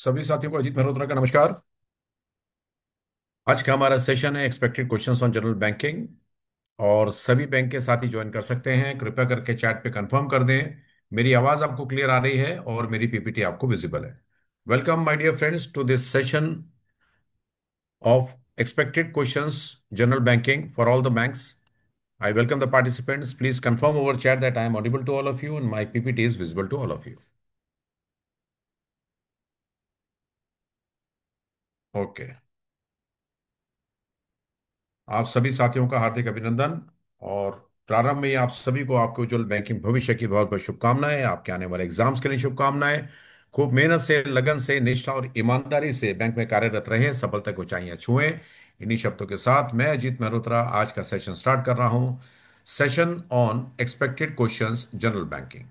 सभी साथियों को अजीत मल्होत्रा का नमस्कार। आज का हमारा सेशन है expected questions on general banking. और सभी बैंक के साथी ज्वाइन कर सकते हैं। कृपया करके चैट पे कंफर्म कर दें मेरी आवाज आपको क्लियर आ रही है और मेरी पीपीटी आपको विजिबल है। Welcome my dear friends to this session of expected questions general banking for all the banks. I welcome the participants. Please confirm over chat that I am audible to all of you and my PPT is visible to all of you. Okay. आप सभी साथियों का हार्दिक अभिनंदन। और प्रारंभ में ही आप सभी को आपके उज्जवल बैंकिंग भविष्य की बहुत बहुत शुभकामनाएं। आपके आने वाले एग्जाम्स के लिए शुभकामनाएं। खूब मेहनत से, लगन से, निष्ठा और ईमानदारी से बैंक में कार्यरत रहें, सफलता को ऊंचाइयां छुएं। इन्हीं शब्दों के साथ मैं अजीत मेहरोत्रा आज का सेशन स्टार्ट कर रहा हूं। Session on expected questions general banking.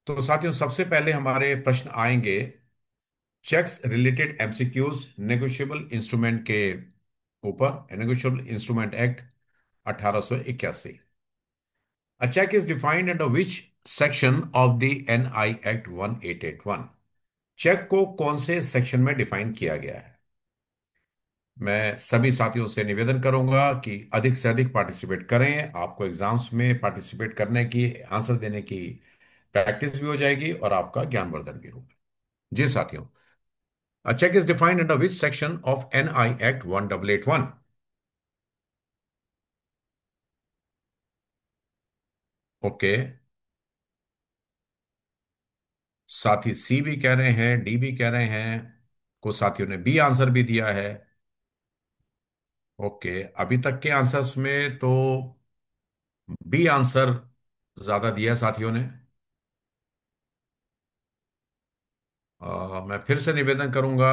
तो साथियों, सबसे पहले हमारे प्रश्न आएंगे cheques related MCQs negotiable instrument के ऊपर। Negotiable instrument act 1881। A check is defined under which section of the NI Act 1881? Check को कौन से सेक्शन में डिफाइन किया गया है? मैं सभी साथियों से निवेदन करूंगा कि अधिक से अधिक पार्टिसिपेट करें। आपको एग्जाम्स में पार्टिसिपेट करने की, आंसर देने की प्रैक्टिस भी हो जाएगी और आपका ज्ञानवर्धन भी होगा। जी साथियों, A check is defined under which section of NI Act 1881? Okay. साथी सी भी कह रहे हैं, डी भी कह रहे हैं। कुछ साथियों ने बी आंसर भी दिया है। ओके, अभी तक के आंसर्स में तो बी आंसर ज्यादा दिया साथियों ने। मैं फिर से निवेदन करूंगा।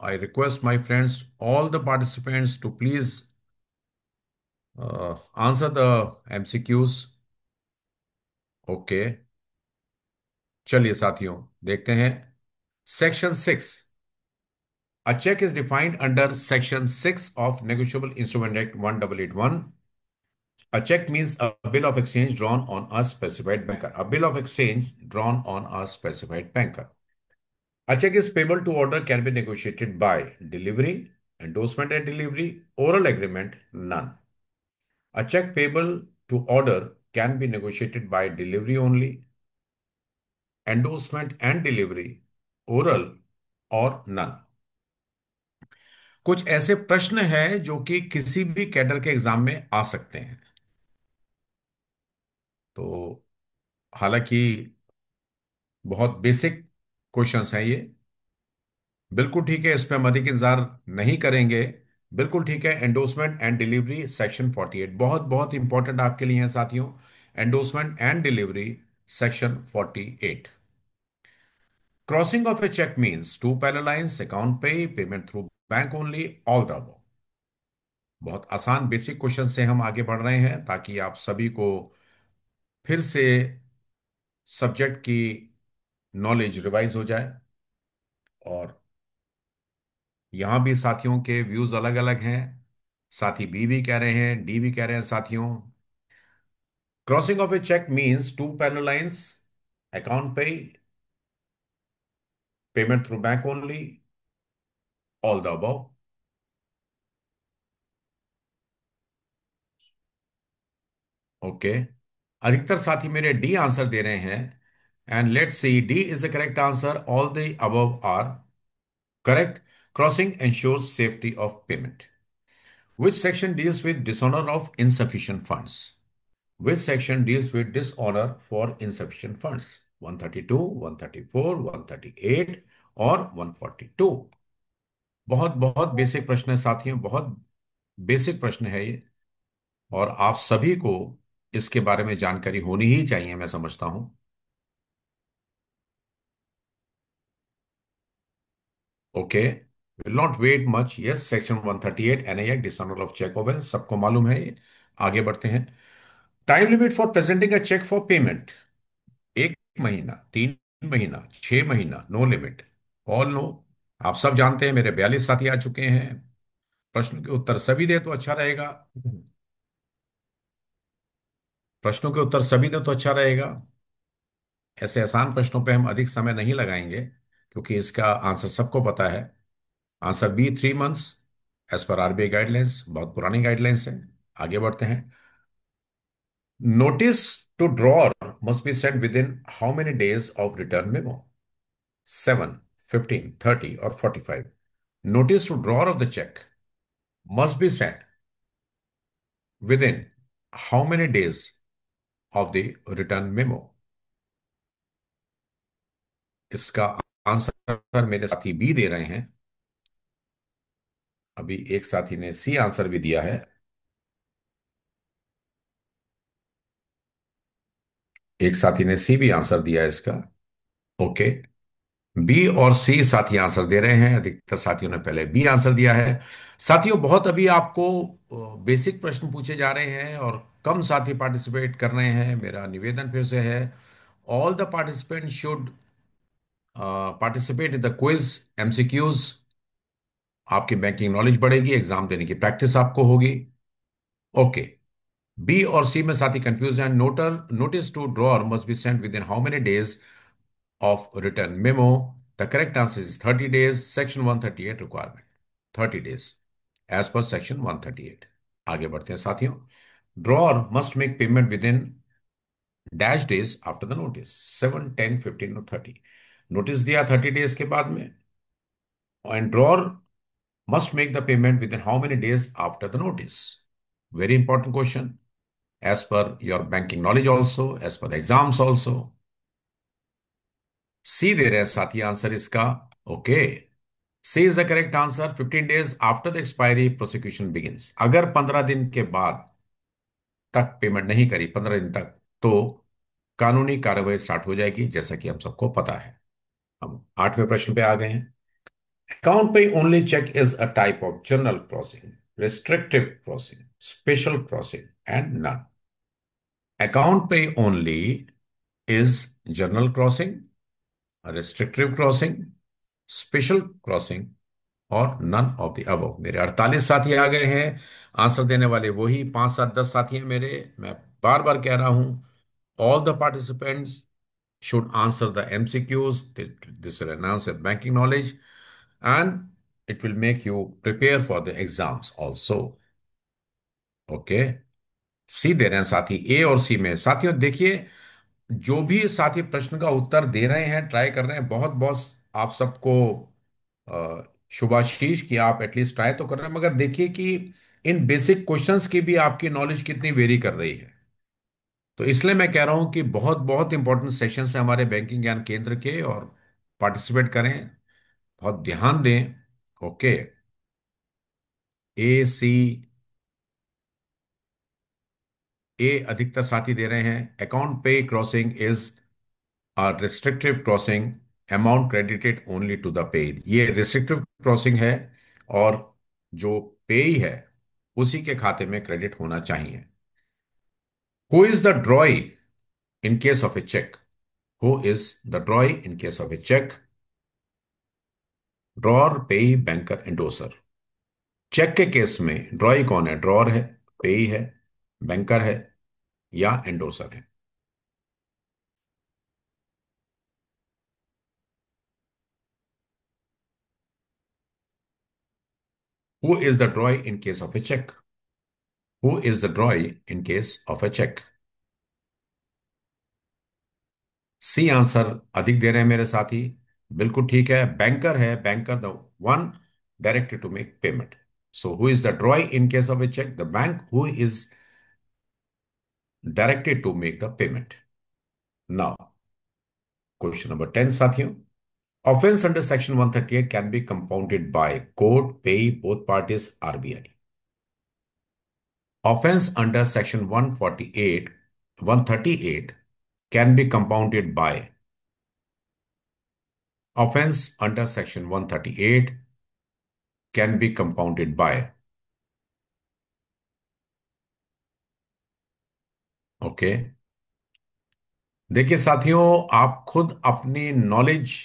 I request my friends, all the participants to please answer the MCQs. Okay, चलिए साथियों, देखते हैं। Section 6। A check is defined under Section 6 of Negotiable Instrument Act 1881. A check means a bill of exchange drawn on a specified banker. A bill of exchange drawn on a specified banker. A check is payable to order can be negotiated by delivery, endorsement and delivery, oral agreement, none. A check payable to order can be negotiated by delivery only, endorsement and delivery, oral और none। कुछ ऐसे प्रश्न हैं जो कि किसी भी cadre के एग्जाम में आ सकते हैं। तो हालांकि बहुत बेसिक क्वेश्चंस हैं ये। बिल्कुल ठीक है, इसमें हम अधिक इंतजार नहीं करेंगे। बिल्कुल ठीक है। एंडोर्समेंट एंड डिलीवरी सेक्शन 48 बहुत बहुत इंपॉर्टेंट आपके लिए है साथियों। Endorsement and delivery section 48। Crossing of a cheque means two parallel lines, account payee, payment through bank only, all the above. बहुत आसान बेसिक क्वेश्चन से हम आगे बढ़ रहे हैं ताकि आप सभी को फिर से सब्जेक्ट की नॉलेज रिवाइज हो जाए। और यहां भी साथियों के व्यूज अलग अलग हैं। साथी बी भी कह रहे हैं, डी भी कह रहे हैं साथियों। Crossing of a cheque means two parallel lines, account payee, payment through bank only, all the above. Okay, अधिकतर साथी मेरे डी आंसर दे रहे हैं। And let's see, D is the correct answer. All the above are correct. Crossing ensures safety of payment. Which section deals with dishonor of insufficient funds? Which section deals with dishonor for insufficient funds? 132, 134, 138 और 142। बहुत बहुत basic प्रश्न है साथियों, बहुत basic प्रश्न है ये। और आप सभी को इसके बारे में जानकारी होनी ही चाहिए, मैं समझता हूं। Okay, will not wait much. Yes, section 138 NI act, dishonour of cheque offence, सबको मालूम है ये। आगे बढ़ते हैं। Time limit for presenting a cheque for payment. 1 महीना, 3 महीना, 6 महीना, नो लिमिट, ऑल नो। आप सब जानते हैं, मेरे 42 साथी आ चुके हैं। प्रश्न के उत्तर सभी दे तो अच्छा रहेगा। प्रश्नों के उत्तर सभी दे तो अच्छा रहेगा। ऐसे आसान प्रश्नों पे हम अधिक समय नहीं लगाएंगे। क्योंकि इसका आंसर सबको पता है। Answer B 3 months, as per RBI guidelines, बहुत पुरानी गाइडलाइंस है। आगे बढ़ते हैं। Notice to drawer must be sent within how many days of return memo? 7, 15, 30 और 45? Notice to drawer of the check must be sent within how many days of the return memo? इसका answer मेरे साथी B दे रहे हैं। अभी एक साथी ने सी आंसर भी दिया है। एक साथी ने सी भी आंसर दिया है इसका। ओके। बी और सी साथी आंसर दे रहे हैं। अधिकतर साथियों ने पहले बी आंसर दिया है। साथियों, बहुत अभी आपको बेसिक प्रश्न पूछे जा रहे हैं और कम साथी पार्टिसिपेट कर रहे हैं। मेरा निवेदन फिर से है, all the participant should participate in the quiz, MCQs. आपकी बैंकिंग नॉलेज बढ़ेगी, एग्जाम देने की प्रैक्टिस आपको होगी। ओके। बी और सी में साथी कंफ्यूज हैं। Notice to drawer must be sent within how many days of return memo? The correct answer is 30 days, section 138 requirement. 30 days as per section 138। आगे बढ़ते हैं साथियों। Drawer must make payment within dash days after the notice? 7, 10, 15 और 30? Notice दिया 30 days के बाद में, and drawer must make the payment within how many days after the notice? Very important question, as per your banking knowledge also, as per the exams also. C दे रहे हैं साथी answer इसका। Okay. C is the correct answer। 15 days after the expiry prosecution begins। अगर 15 दिन के बाद तक payment नहीं करी, 15 दिन तक, तो कानूनी कार्रवाई स्टार्ट हो जाएगी, जैसा कि हम सबको पता है। हम 8वें प्रश्न पे आ गए हैं। Account pay only check is a type of general crossing, restrictive crossing, special crossing, and none. Account pay only is general crossing, a restrictive crossing, special crossing और नन ऑफ द अबव। मेरे 48 साथी आ गए हैं। Answer देने वाले वही 5, 7, 10 साथी हैं मेरे। मैं बार बार कह रहा हूं, all the participants should answer the MCQs. This will enhance your banking knowledge and it will make you prepare for the exams also. Okay. C दे रहे हैं साथी। ए और सी में साथियों देखिए, जो भी साथी प्रश्न का उत्तर दे रहे हैं, ट्राई कर रहे हैं, बहुत बहुत आप सबको शुभाशीष कि आप एटलीस्ट ट्राई तो कर रहे हैं। मगर देखिए कि इन बेसिक क्वेश्चंस की भी आपकी नॉलेज कितनी वेरी कर रही है। तो इसलिए मैं कह रहा हूं कि बहुत बहुत इंपॉर्टेंट सेशंस है हमारे बैंकिंग ज्ञान केंद्र के, और पार्टिसिपेट करें, बहुत ध्यान दें। ओके। ए सी, ए अधिकतर साथी दे रहे हैं। Account pay crossing is a restrictive crossing, amount credited only to the paid. ये रिस्ट्रिक्टिव क्रॉसिंग है, और जो पेई है उसी के खाते में क्रेडिट होना चाहिए। Who is the drawee in case of a cheque? Who is the drawee in case of a cheque? Drawer, payee, banker, endorser. Cheque के केस में ड्रॉई कौन है? ड्रॉर है, पेई है, बैंकर है, या एंडोसर है? Who is the drawee in case of a cheque? Who is the drawee in case of a cheque? C answer अधिक दे रहे हैं मेरे साथी। बिल्कुल ठीक है, बैंकर है। Banker the one directed to make payment. So who is the drawee in case of a cheque? The bank who is directed to make the payment. Now question number 10 साथियों। Offense under Section 138 can be compounded by court, pay, both parties, RBI. Offense under Section 148, 138 can be compounded by. Offense under Section 138 can be compounded by. Okay. देखिए साथियों, आप खुद अपनी knowledge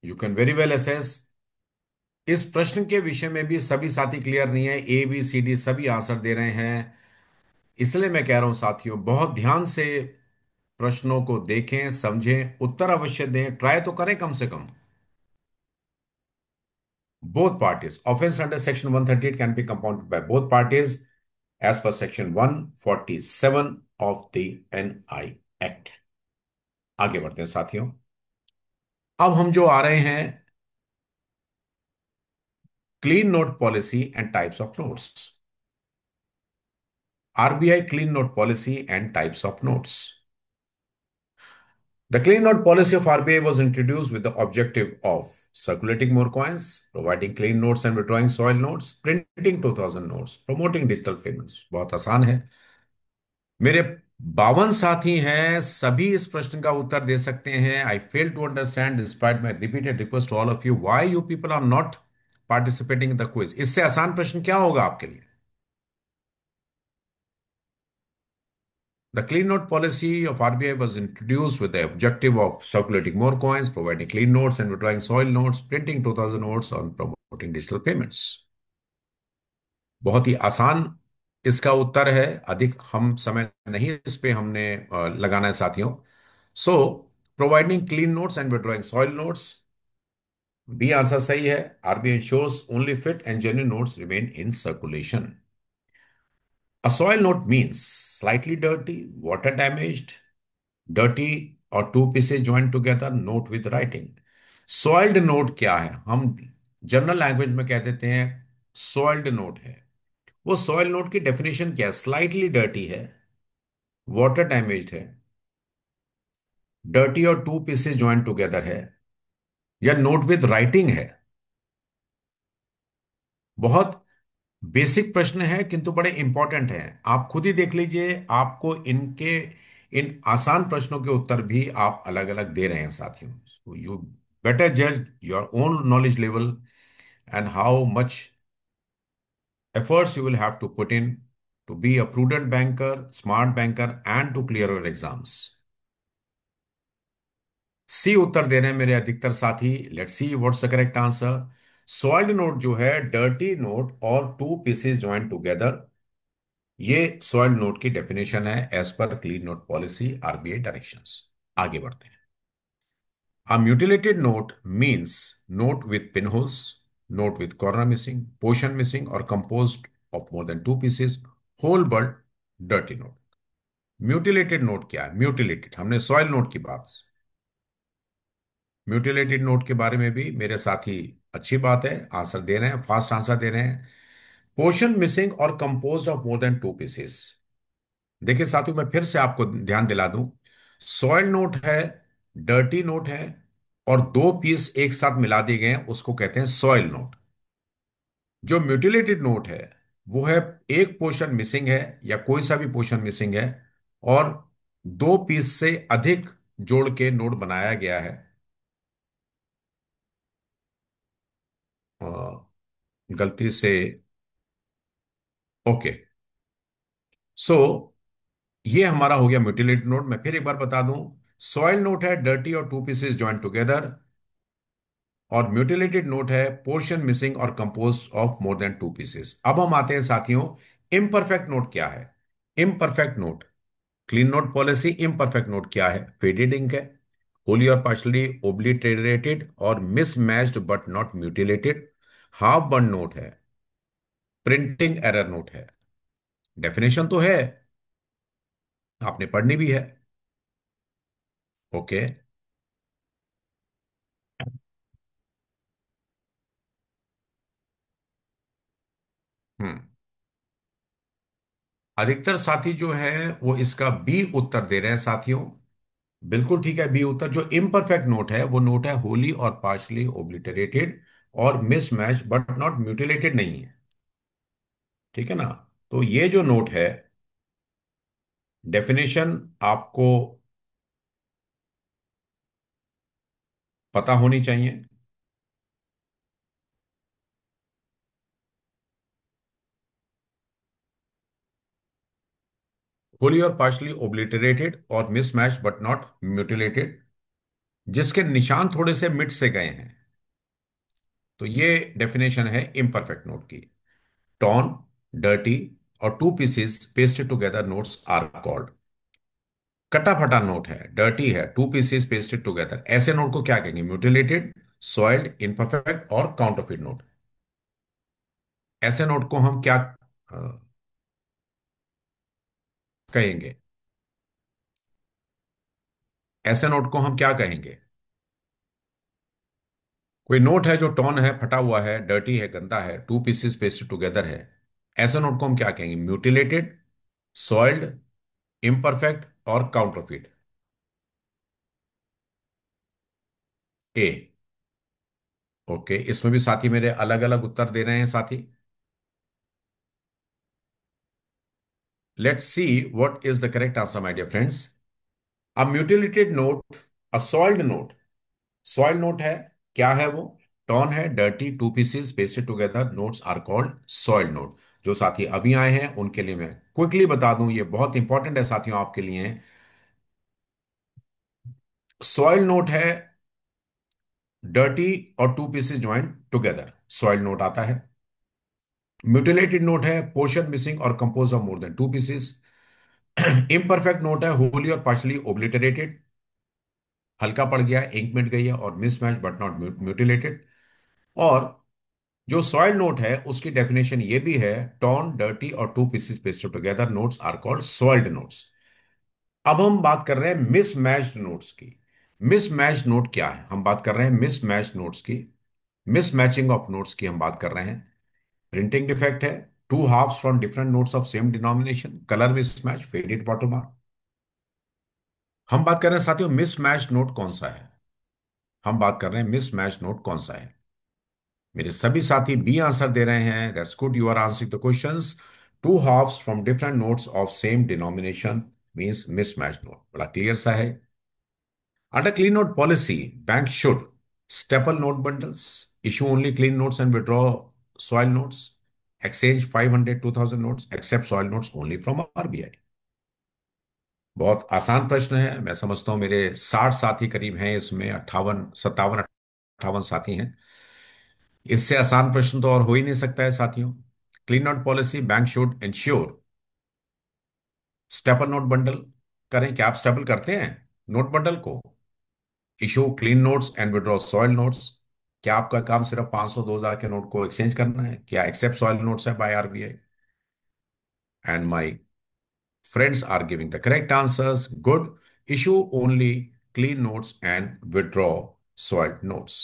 you can very well assess. इस प्रश्न के विषय में भी सभी साथी क्लियर नहीं है। ए बी सी डी सभी आंसर दे रहे हैं। इसलिए मैं कह रहा हूं साथियों, बहुत ध्यान से प्रश्नों को देखें, समझें, उत्तर अवश्य दें, ट्राई तो करें कम से कम। Both parties. Offense under Section 138 can be compounded by both parties as per Section 147 of the NI Act. आगे बढ़ते हैं साथियों। अब हम जो आ रहे हैं, clean note policy and types of notes. RBI clean note policy and types of notes. The clean note policy of RBI was introduced with the objective of circulating more coins, providing clean notes and withdrawing soil notes, printing 2000 notes, promoting digital payments। बहुत आसान है। मेरे 52 साथी हैं, सभी इस प्रश्न का उत्तर दे सकते हैं। I fail to understand despite my repeated request to all of you, why you people are not participating in the quiz. इससे आसान प्रश्न क्या होगा आपके लिए? The clean note policy of RBI was introduced with the objective of circulating more coins, providing clean notes and withdrawing soil notes, printing 2000 notes, and promoting digital payments। बहुत ही आसान इसका उत्तर है। अधिक हम समय नहीं इस पे हमने लगाना है साथियों। So providing clean notes and withdrawing soil notes, B answer सही है। RBI ensures only fit and genuine notes remain in circulation. A soil note means slightly dirty, water damaged, dirty or two pieces joined together, note with writing। Soiled note क्या है? हम general language में कह देते हैं soiled note है। वो soil note की डेफिनेशन क्या है? स्लाइटली डर्टी है, वाटर डैमेज्ड है, डर्टी और टू पीसेस ज्वाइन टुगेदर है, या नोट विद राइटिंग है। बहुत बेसिक प्रश्न है किंतु बड़े इंपॉर्टेंट हैं। आप खुद ही देख लीजिए, आपको इनके इन आसान प्रश्नों के उत्तर भी आप अलग अलग दे रहे हैं साथियों। यू बेटर जज your own knowledge level and how much efforts you will have to put in to be a prudent banker, smart banker, and to clear your exams। C उत्तर दे रहे हैं मेरे अधिकतर साथी। Let's see what's the correct answer. Soiled note जो है dirty note और टू पीसेस ज्वाइन टुगेदर, ये सॉल्ड नोट की डेफिनेशन है as per clean note policy RBI directions. आगे बढ़ते हैं। A mutilated note means note with pinholes, note with corner missing, portion missing, or composed of more than two pieces, whole but dirty note। Mutilated note क्या है? Mutilated, हमने soil note की बात, mutilated note के बारे में भी मेरे साथी अच्छी बात है, आंसर दे रहे हैं, फास्ट आंसर दे रहे हैं। पोर्शन मिसिंग और composed of more than two pieces. देखिए साथियों, मैं फिर से आपको ध्यान दिला दूं, सॉइल नोट है, डर्टी नोट है, और दो पीस एक साथ मिला दिए गए हैं, उसको कहते हैं सॉइल नोट। जो म्यूटिलेटेड नोट है वो है एक पोर्शन मिसिंग है या कोई सा भी पोर्शन मिसिंग है, और दो पीस से अधिक जोड़ के नोट बनाया गया है। अ, गलती से, ओके। सो ये हमारा हो गया म्यूटिलेटेड नोट। मैं फिर एक बार बता दूं, सॉइल नोट है डर्टी और टू पीसेस ज्वाइन टुगेदर, और म्यूटिलेटेड नोट है पोर्शन मिसिंग और compose of more than two pieces. अब हम आते हैं साथियों, इम्परफेक्ट नोट क्या है? Imperfect note, clean note policy imperfect note क्या है? फेडेड इंक है, होली और पार्शली ओब्लिटरेटेड और mismatched but not mutilated, half burn note है, प्रिंटिंग एरर नोट है। डेफिनेशन तो है, आपने पढ़नी भी है। ओके। हम्म। अधिकतर साथी जो है वो इसका बी उत्तर दे रहे हैं साथियों। बिल्कुल ठीक है, बी उत्तर। जो इम्परफेक्ट नोट है वो नोट है होली और पार्शली ओब्लिटरेटेड और मिसमैच बट नॉट म्यूटिलेटेड नहीं है। ठीक है ना? तो ये जो नोट है, डेफिनेशन आपको पता होनी चाहिए। होली और पार्शली ओब्लिटरेटेड और मिसमैच बट नॉट म्यूटिलेटेड, जिसके निशान थोड़े से मिट से गए हैं, तो ये डेफिनेशन है इम्परफेक्ट नोट की। टॉर्न, डर्टी और two pieces pasted together notes are called. कटा फटा नोट है, डर्टी है, टू पीसेस पेस्टेड टुगेदर, ऐसे नोट को क्या कहेंगे? म्यूटिलेटेड, सॉइल्ड, इम्परफेक्ट और काउंटरफिट नोट। ऐसे नोट को हम क्या अ, कहेंगे? ऐसे नोट को हम क्या कहेंगे? कोई नोट है जो टॉन है, फटा हुआ है, डर्टी है, गंदा है, टू पीसेस पेस्टेड टुगेदर है, ऐसे नोट को हम क्या कहेंगे? म्यूटिलेटेड, सॉइल्ड, इम्परफेक्ट और काउंटरफिट। ए। ओके, इसमें भी साथी मेरे अलग अलग उत्तर दे रहे हैं साथी। Let's see what is the correct answer my dear friends. A mutilated note, a soiled note. Soil note है, क्या है वो? टॉन है, dirty, two pieces pasted together, notes are called soil note. जो साथी अभी आए हैं उनके लिए मैं क्विकली बता दूं, ये बहुत इंपॉर्टेंट है साथियों आपके लिए। सॉइल नोट है डर्टी और two pieces joint together, soil note आता है। म्यूटिलेटेड नोट है पोर्शन मिसिंग और compose of more than two pieces. Imperfect note है होली और पार्शली ओब्लिटरेटेड, हल्का पड़ गया, इंक मिट गई है, और मिसमैच बट नॉट म्यूटिलेटेड। और जो सॉइल नोट है उसकी डेफिनेशन ये भी है, टॉर्न, डर्टी और two pieces pasted together notes are called soiled notes. अब हम बात कर रहे हैं मिसमैच्ड नोट्स की। मिसमैच्ड नोट क्या है? हम बात कर रहे हैं मिसमैच्ड नोट्स की, मिसमैचिंग ऑफ नोट्स की हम बात कर रहे हैं। प्रिंटिंग डिफेक्ट है, two halves from different notes of same denomination, colour mismatch, faded watermark. हम बात कर रहे हैं साथियों मिसमैच्ड नोट कौन सा है। हम बात कर रहे हैं मिसमैच्ड नोट कौन सा है। मेरे सभी साथी बी आंसर दे रहे हैं, that's good, you are answering the questions. Two halves from different notes of same denomination means mismatched note. बड़ा क्लियर सा है। Under clean note policy, bank should staple note bundles, issue only clean notes and withdraw soil notes, exchange 500 2000 notes, accept soil notes only from RBI। बहुत आसान प्रश्न है, मैं समझता हूं मेरे 60 साथी करीब हैं इसमें, 58 57 58 साथी हैं। इससे आसान प्रश्न तो और हो ही नहीं सकता है साथियों। Clean note policy, bank should ensure staple note bundle करें। क्या आप स्टेपल करते हैं नोट बंडल को? Issue clean notes and withdraw soil notes. क्या आपका काम सिर्फ 500 2000 के नोट को एक्सचेंज करना है? क्या एक्सेप्ट सॉइल नोट्स है by RBI? And my friends are giving the correct answers, good. Issue only clean notes and withdraw soil notes.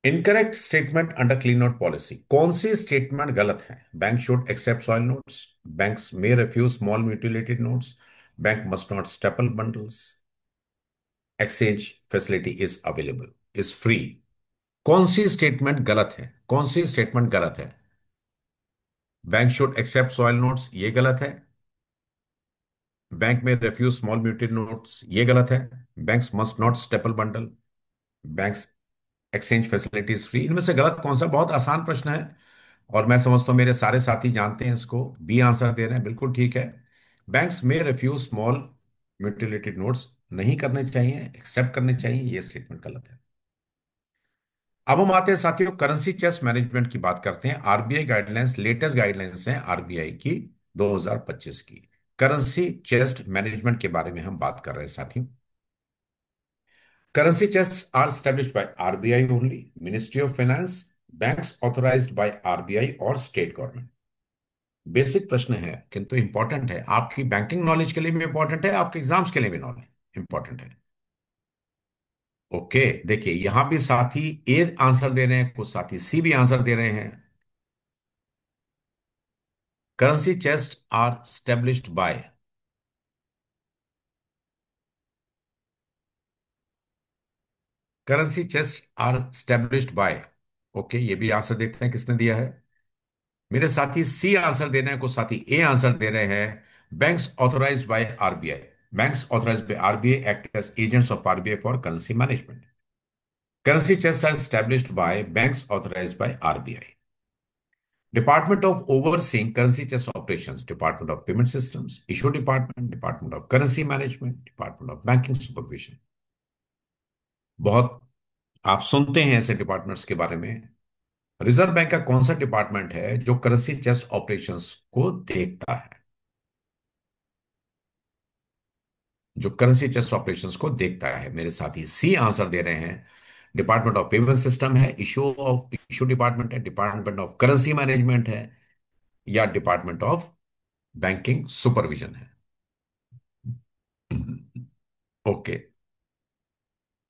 Incorrect statement under clean note policy, कौन सी स्टेटमेंट गलत है? Bank should accept soil notes, banks may refuse small mutilated notes, bank must not staple bundles, exchange facility is available, is free. कौन सी statement गलत है? कौन सी स्टेटमेंट गलत है? Bank should accept soil notes, ये गलत है। बैंक में रिफ्यूज स्मॉल म्यूटेड नोट्स, ये गलत है। Banks must not staple bundle, banks exchange facilities free. इनमें से गलत कौन सा? बहुत आसान प्रश्न है और मैं समझता हूं मेरे सारे साथी जानते हैं इसको। बी आंसर दे रहे हैं, बिल्कुल ठीक है। बैंक्स में रिफ्यूज स्मॉल म्यूटिलेटेड नोट्स नहीं करने चाहिए, एक्सेप्ट करने चाहिए, ये स्टेटमेंट गलत है। अब हम आते हैं साथियों करेंसी चेस्ट मैनेजमेंट की बात करते हैं। आरबीआई गाइडलाइंस, लेटेस्ट गाइडलाइंस हैं आरबीआई की 2025 की। करेंसी चेस्ट मैनेजमेंट के बारे में हम बात कर रहे हैं साथियों। Currency chest are established by RBI only, ministry of finance, banks authorised by RBI और स्टेट गवर्नमेंट। बेसिक प्रश्न है किंतु इंपॉर्टेंट है, आपकी बैंकिंग नॉलेज के लिए भी इंपॉर्टेंट है, आपके एग्जाम्स के लिए भी नॉलेज इंपॉर्टेंट है। ओके, देखिए यहां भी साथी ए आंसर दे रहे हैं, कुछ साथी सी भी आंसर दे रहे हैं। Currency chests are established by, currency chest are established by. Okay, ये भी आंसर देते हैं किसने दिया है। मेरे साथी सी आंसर दे रहे हैं, कुछ साथी ए आंसर दे रहे हैं। Banks authorised by RBI, banks authorised by RBI act as agents of RBI for currency management. Currency chest are established by banks authorised by RBI. Department of overseeing currency chest operations, department of payment systems, issue department, department of currency management, department of banking supervision. बहुत आप सुनते हैं ऐसे departments के बारे में। Reserve bank का कौन सा डिपार्टमेंट है जो करेंसी चेस्ट ऑपरेशंस को देखता है? जो करेंसी चेस्ट ऑपरेशंस को देखता है। मेरे साथी सी आंसर दे रहे हैं, डिपार्टमेंट ऑफ पेमेंट सिस्टम है, इशू डिपार्टमेंट है, डिपार्टमेंट ऑफ करेंसी मैनेजमेंट है, या डिपार्टमेंट ऑफ बैंकिंग सुपरविजन है। ओके,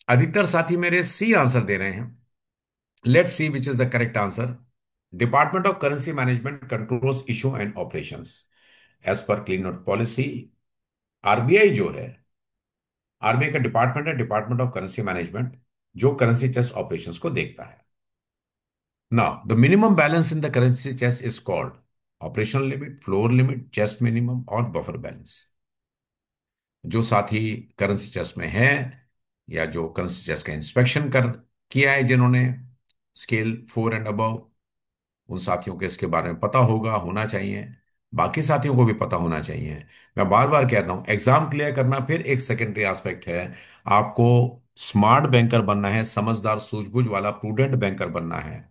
अधिकतर साथी मेरे सी आंसर दे रहे हैं। Let's see which is the correct answer. Department of currency management controls issue and operations as per clean note policy. RBI जो है, आरबीआई का डिपार्टमेंट है, डिपार्टमेंट ऑफ करेंसी मैनेजमेंट, जो करेंसी चेस्ट ऑपरेशंस को देखता है। Now the minimum balance in the currency chest is called operational limit, floor limit, chest minimum और buffer balance. जो साथी करेंसी चेस्ट में है, या जो करेंसी चेस्ट का इंस्पेक्शन कर किया है जिन्होंने, स्केल 4 एंड अबव, उन साथियों को इसके बारे में पता होगा, होना चाहिए। बाकी साथियों को भी पता होना चाहिए। मैं बार बार कहता हूं, एग्जाम क्लियर करना फिर एक सेकेंडरी एस्पेक्ट है। आपको स्मार्ट बैंकर बनना है, समझदार सूझबूझ वाला प्रूडेंट बैंकर बनना है,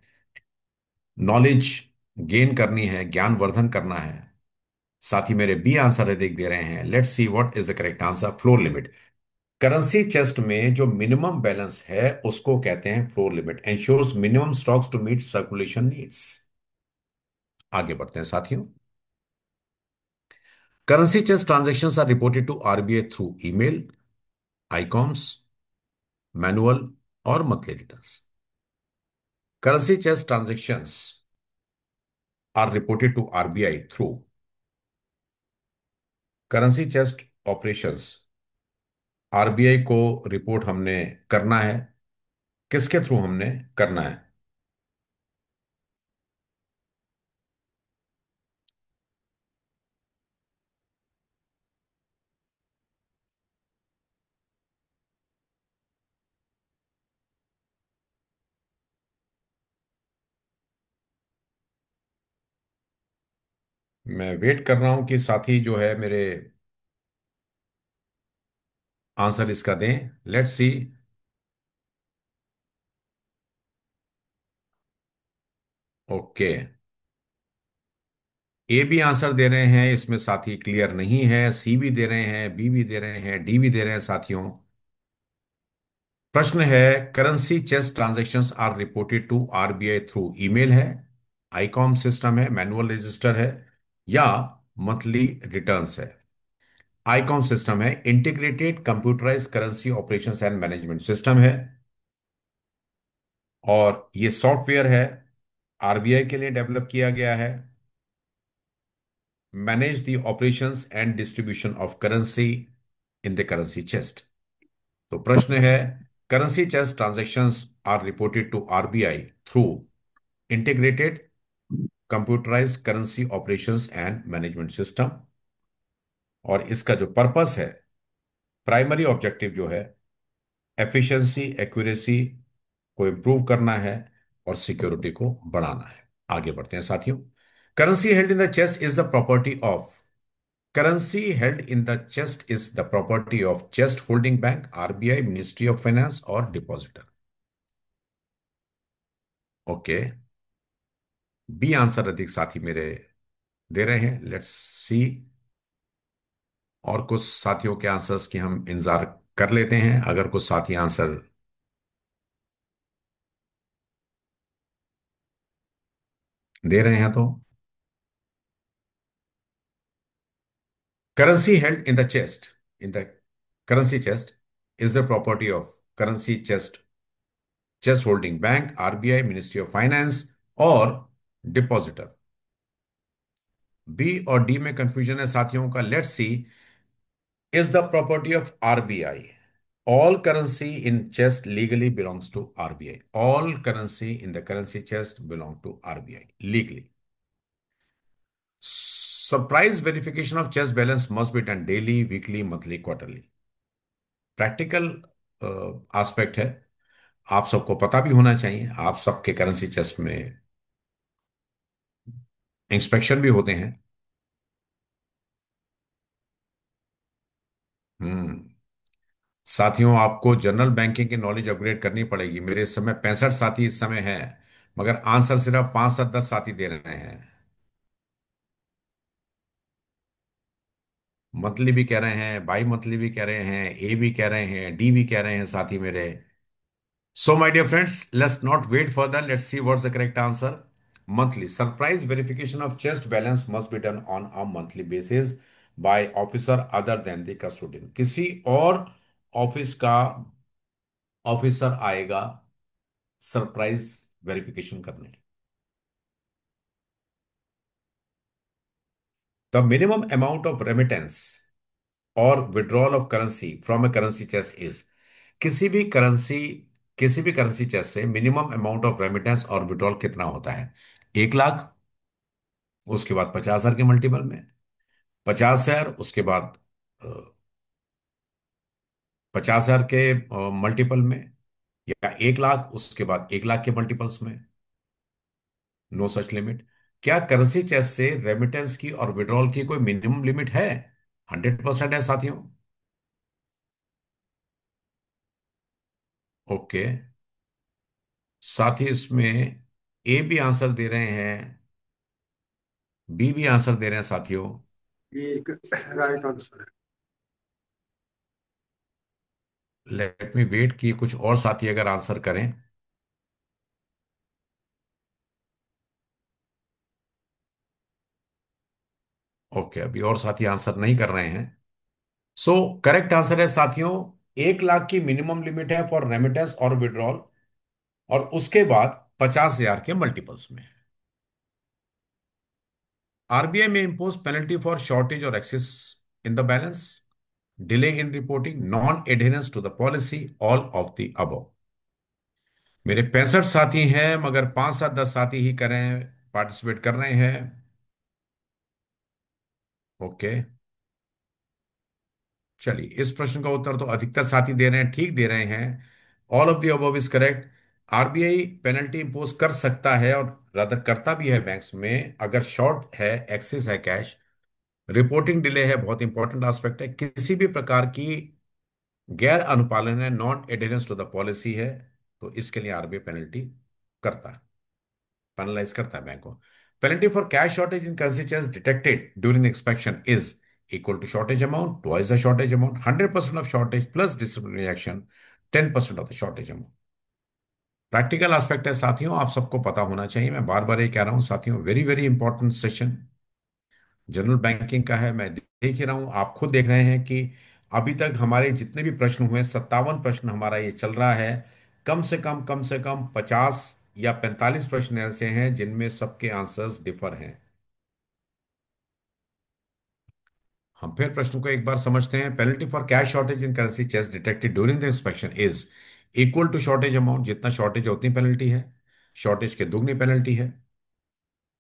नॉलेज गेन करनी है, ज्ञान वर्धन करना है। साथ ही मेरे बी आंसर देख दे रहे हैं। Let's see what is the correct answer. Floor limit, currency chest में जो मिनिमम बैलेंस है उसको कहते हैं floor limit, ensures minimum stocks to meet circulation needs. आगे बढ़ते हैं साथियों। Currency chest transactions are reported to RBI through email, ICCOMS, manual और monthly returns. Currency chest transactions are reported to RBI through, currency chest operations RBI को report हमने करना है, किसके थ्रू हमने करना है? मैं वेट कर रहा हूं कि साथी जो है मेरे आंसर इसका दें। Let's see. ओके, ए भी आंसर दे रहे हैं, इसमें साथी क्लियर नहीं है। सी भी दे रहे हैं, बी भी दे रहे हैं, डी भी दे रहे हैं साथियों। प्रश्न है, currency chest transactions are reported to RBI through email है, आईकॉम सिस्टम है, मैनुअल रजिस्टर है, या मंथली रिटर्न्स है? आईकॉम सिस्टम है, integrated computerize currency operations and management system है, और ये सॉफ्टवेयर है, आरबीआई के लिए डेवलप किया गया है। Manage the operations and distribution of currency in the currency chest. तो प्रश्न है, currency chest transactions are reported to RBI through integrated computerized currency operations and management system, और इसका जो पर्पस है, प्राइमरी ऑब्जेक्टिव जो है, एफिशिएंसी एक्यूरेसी को इंप्रूव करना है और सिक्योरिटी को बढ़ाना है। आगे बढ़ते हैं साथियों। Currency held in the chest is the property of, currency held in the chest is the property of chest holding bank, RBI, ministry of finance और डिपॉजिटर। ओके, बी आंसर अधिक साथी मेरे दे रहे हैं। लेट्स सी। और कुछ साथियों के आंसर्स की हम इंतजार कर लेते हैं, अगर कुछ साथी आंसर दे रहे हैं तो। Currency held in the chest, in the currency chest, is the property of currency chest holding bank, RBI, Ministry of Finance और डिपॉजिटर। बी और डी में कंफ्यूजन है साथियों का। Let's see. Is the property of RBI, all currency in chest legally belongs to RBI. All currency in the currency chest belong to RBI legally. Surprise verification of chest balance must be done daily, weekly, monthly, quarterly. Practical aspect है, आप सबको पता भी होना चाहिए। आप सबके currency chest में इंस्पेक्शन भी होते हैं। हम्म साथियों, आपको जनरल बैंकिंग की नॉलेज अपग्रेड करनी पड़ेगी। मेरे इस समय 65 साथी इस समय हैं, मगर आंसर सिर्फ 5 से 10 साथी दे रहे हैं। मंथली भी कह रहे हैं, बाई मंथली भी कह रहे हैं, ए भी कह रहे हैं, डी भी कह रहे हैं साथी मेरे। So, my dear friends, let's not wait further. Let's see what's the correct answer. Monthly. Surprise verification of chest balance must be done on a monthly basis by officer other than the custodian. किसी और office का officer आएगा surprise verification करने। The minimum amount of remittance और withdrawal of currency from a currency chest is. किसी भी currency किसी भी करेंसी चेस्ट से मिनिमम अमाउंट ऑफ रेमिटेंस और विड्रॉल कितना होता है? 1 लाख, उसके बाद 50,000 के मल्टीपल में, 50,000, उसके बाद 50,000 के मल्टीपल में, या 1 लाख, उसके बाद 1 लाख के मल्टीपल्स में। No such limit. क्या करेंसी चेस से रेमिटेंस की और विड्रॉल की कोई मिनिमम लिमिट है? 100% है साथियों। ओके। साथ ही इसमें ए भी आंसर दे रहे हैं, बी भी आंसर दे रहे हैं साथियों। ये एक राइट आंसर है। लेट मी वेट कि कुछ और साथी अगर आंसर करें। ओके, अभी और साथी आंसर नहीं कर रहे हैं। सो करेक्ट आंसर है साथियों, 1 लाख की मिनिमम लिमिट है फॉर रेमिटेंस और विड्रॉल, और उसके बाद 50,000 के मल्टीपल्स में। आरबीआई में इम्पोज पेनल्टी फॉर शॉर्टेज और excess in the balance, delay in reporting, non adherence to the policy, all of the above. मेरे 65 साथी हैं, मगर 5 7 10 साथी ही करें, पार्टिसिपेट कर रहे हैं। ओके, चलिए, इस प्रश्न का उत्तर तो अधिकतर साथी दे रहे हैं, ठीक दे रहे हैं। All of the above is correct. RBI penalty impose कर सकता है, और रादर करता भी है बैंक्स में, अगर शॉर्ट है, एक्सेस है कैश, रिपोर्टिंग डिले है, बहुत इंपॉर्टेंट एस्पेक्ट है, किसी भी प्रकार की गैर अनुपालन है, नॉन एडेरेंस टू द पॉलिसी है, तो इसके लिए आरबीआई पेनल्टी करता है, पेनलाइज करता है बैंक को। Penalty for cash shortage in consistence detected during the inspection is equal to shortage amount twice the shortage amount, 100% of shortage plus disciplinary action, 10% of the shortage amount. Practical aspect है साथियों, आप सबको पता होना चाहिए, मैं बार बार ये कह रहा हूं साथियों, very very important session general banking का है। मैं देख ही रहा हूं, आप खुद देख रहे हैं कि अभी तक हमारे जितने भी प्रश्न हुए, 57 प्रश्न हमारा ये चल रहा है। कम से कम 50 या 45 प्रश्न ऐसे हैं जिनमें सबके आंसर्स डिफर हैं। हम फिर प्रश्न को एक बार समझते हैं। Penalty for cash shortage in currency chest detected during the inspection is equal to shortage amount, जितना शॉर्टेज है उतनी पेनल्टी है, शॉर्टेज के दुगनी पेनल्टी है,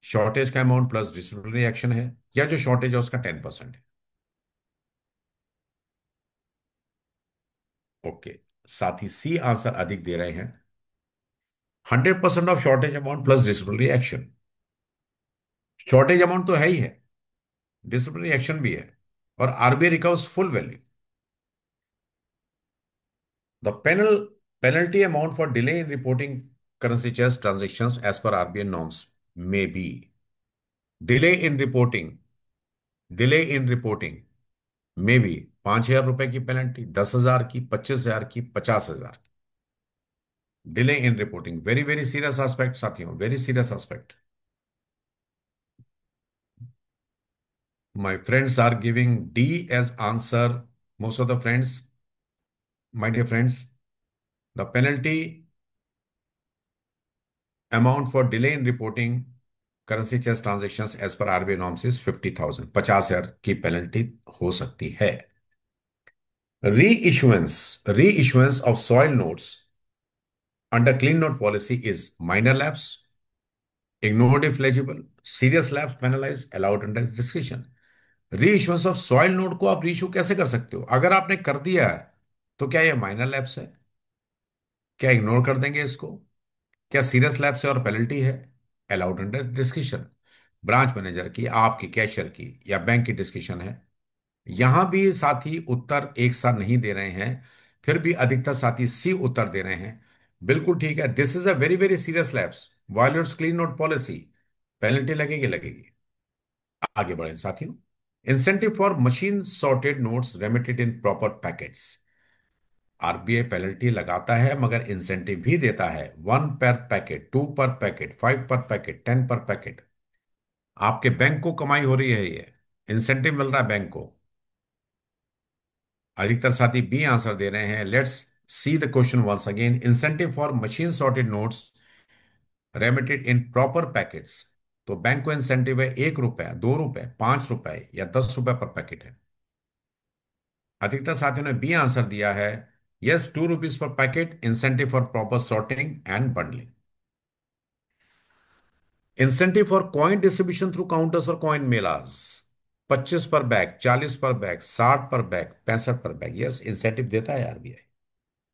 शॉर्टेज का अमाउंट प्लस डिसिप्लिनरी एक्शन है, या जो शॉर्टेज है उसका 10% है। ओके, साथ ही सी आंसर अधिक दे रहे हैं, 100% of shortage amount plus disciplinary action. Shortage amount तो है ही है, डिसिप्लिनरी एक्शन भी है, और RBI recovers full value. The penalty amount for delay in reporting currency chest transactions as per RBI norms में B, delay in reporting delay in reporting में भी 5,000 रुपए की पेनल्टी, 10,000 की, 25,000 की, 50,000 की। Delay in reporting very very serious aspect साथियों, very serious aspect. My friends are giving D as answer. Most of the friends, my dear friends, the penalty amount for delay in reporting currency chest transactions as per RBI norms is 50,000. 50,000 की penalty हो सकती है। Reissuance of soil notes under clean note policy is minor lapse, ignored if legible, serious lapse penalized, allowed under discretion. Reissuance of soil note को आप reissue कैसे कर सकते हो? अगर आपने कर दिया है तो क्या ये माइनर लैप्स है? क्या इग्नोर कर देंगे इसको? क्या सीरियस लैप्स है और पेनल्टी है? Allowed under discussion, branch manager की, आपकी, कैशियर की, या बैंक की डिस्कशन है। यहां भी साथी उत्तर एक साथ नहीं दे रहे हैं, फिर भी अधिकतर साथी सी उत्तर दे रहे हैं। बिल्कुल ठीक है, this is a very very serious lapse, violets clean note policy, penalty लगेगी लगेगी। आगे बढ़े साथियों। Incentive for machine sorted notes remitted in proper packets. RBI penalty लगाता है मगर इंसेंटिव भी देता है। 1 पर पैकेट, 2 पर पैकेट, 5 पर पैकेट, 10 पर पैकेट। आपके बैंक को कमाई हो रही है, ये इंसेंटिव मिल रहा है बैंक को। अधिकतर साथी बी आंसर दे रहे हैं। Let's see the question once again. Incentive for machine sorted notes remitted in proper packets. तो बैंक को इंसेंटिव है 1 रुपए, 2 रुपए, 5 रुपए या 10 रुपए पर पैकेट है। अधिकतर साथियों ने बी आंसर दिया है। Yes, 2 rupees per packet, incentive for proper sorting and bundling. Incentive for coin distribution through counters और कॉइन मेलाज। 25 पर बैग, 40 पर बैग, 60 पर बैग, 65 पर बैग। यस, इंसेंटिव देता है आरबीआई।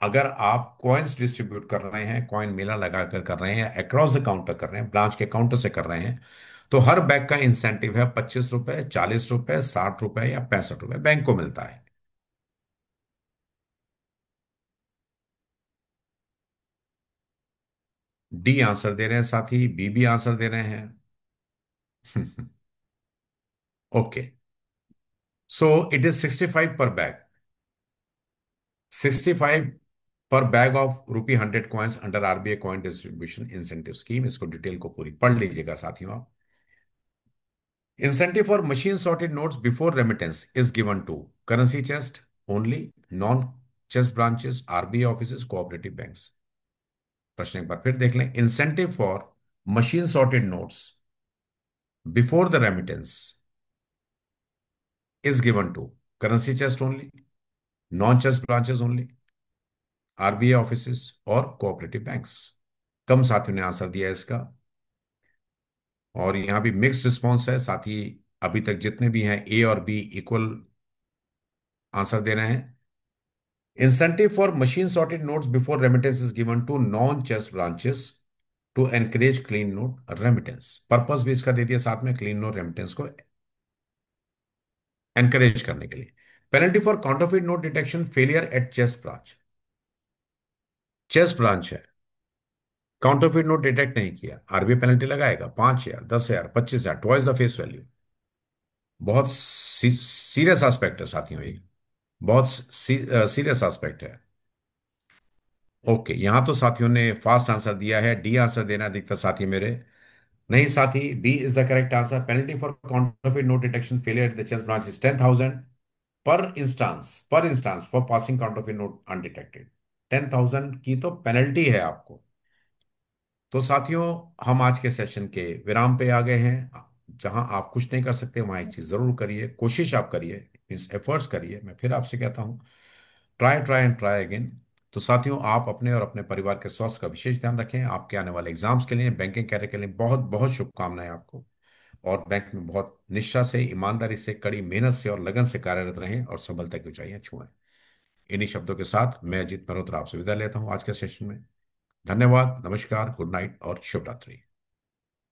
अगर आप कॉइन्स डिस्ट्रीब्यूट कर रहे हैं, कॉइन मेला लगाकर कर रहे हैं, अक्रॉस द काउंटर कर रहे हैं, ब्रांच के काउंटर से कर रहे हैं, तो हर बैग का इंसेंटिव है 25 रुपए, 40 रुपए, 60 रुपए या 65 रुपए बैंक को मिलता है। डी आंसर दे रहे हैं साथी, बी भी आंसर दे रहे हैं। ओके, सो इट इज 65 पर बैग। 65 पर bag of ₹100 under RBI coin distribution incentive scheme. इसको डिटेल को पूरी पढ़ लीजिएगा साथियों आप। Incentive for machine sorted notes before remittance is given to currency chest only, non-chest branches, RBI offices, cooperative banks। प्रश्न एक बार फिर देख लें। Incentive for machine sorted notes before the remittance is given to currency chest only, non chest branches only, RBI offices और cooperative banks. कम साथियों ने answer दिया है इसका, और यहां भी मिक्स्ड रिस्पॉन्स है साथी। अभी तक जितने भी हैं ए और बी इक्वल आंसर दे रहे हैं। Incentive for machine sorted notes before remittance is given to non-chest branches to encourage clean note remittance। Purpose भी इसका दे दिया साथ में, क्लीन नोट रेमिटेंस को एनकरेज करने के लिए। Penalty for counterfeit note detection failure eight chest branch. Chest branch है, काउंटरफिट नोट डिटेक्ट नहीं किया, आरबीआई पेनल्टी लगाएगा 5,000, 10,000, 25,000, ट्वाइस द फेस वैल्यू। बहुत सीरियस एस्पेक्ट है साथियों ये, बहुत सीरियस एस्पेक्ट है। ओके, यहां तो साथियों ने फास्ट आंसर दिया है। डी आंसर देना अधिकतर साथी मेरे। नहीं साथी, B is the correct answer. Penalty for counterfeit note detection failure at the chest branch is 10,000 per instance for passing counterfeit note undetected. 10,000 की तो पेनल्टी है आपको। तो साथियों, हम आज के सेशन के विराम पे आ गए हैं। जहां आप कुछ नहीं कर सकते वहां एक चीज जरूर करिए, कोशिश आप करिए, मीन्स एफर्ट्स करिए। मैं फिर आपसे कहता हूं, try try and try again. तो साथियों, आप अपने और अपने परिवार के स्वास्थ्य का विशेष ध्यान रखें। आपके आने वाले एग्जाम्स के लिए, बैंकिंग कैरियर के लिए बहुत बहुत शुभकामनाएं आपको। और बैंक में बहुत निष्ठा से, ईमानदारी से, कड़ी मेहनत से और लगन से कार्यरत रहें और सफलता की ऊंचाइयां छुएं। इन्हीं शब्दों के साथ मैं अजीत मल्होत्रा आपसे विदा लेता हूं आज के सेशन में। धन्यवाद, नमस्कार, गुड नाइट और शुभ रात्रि।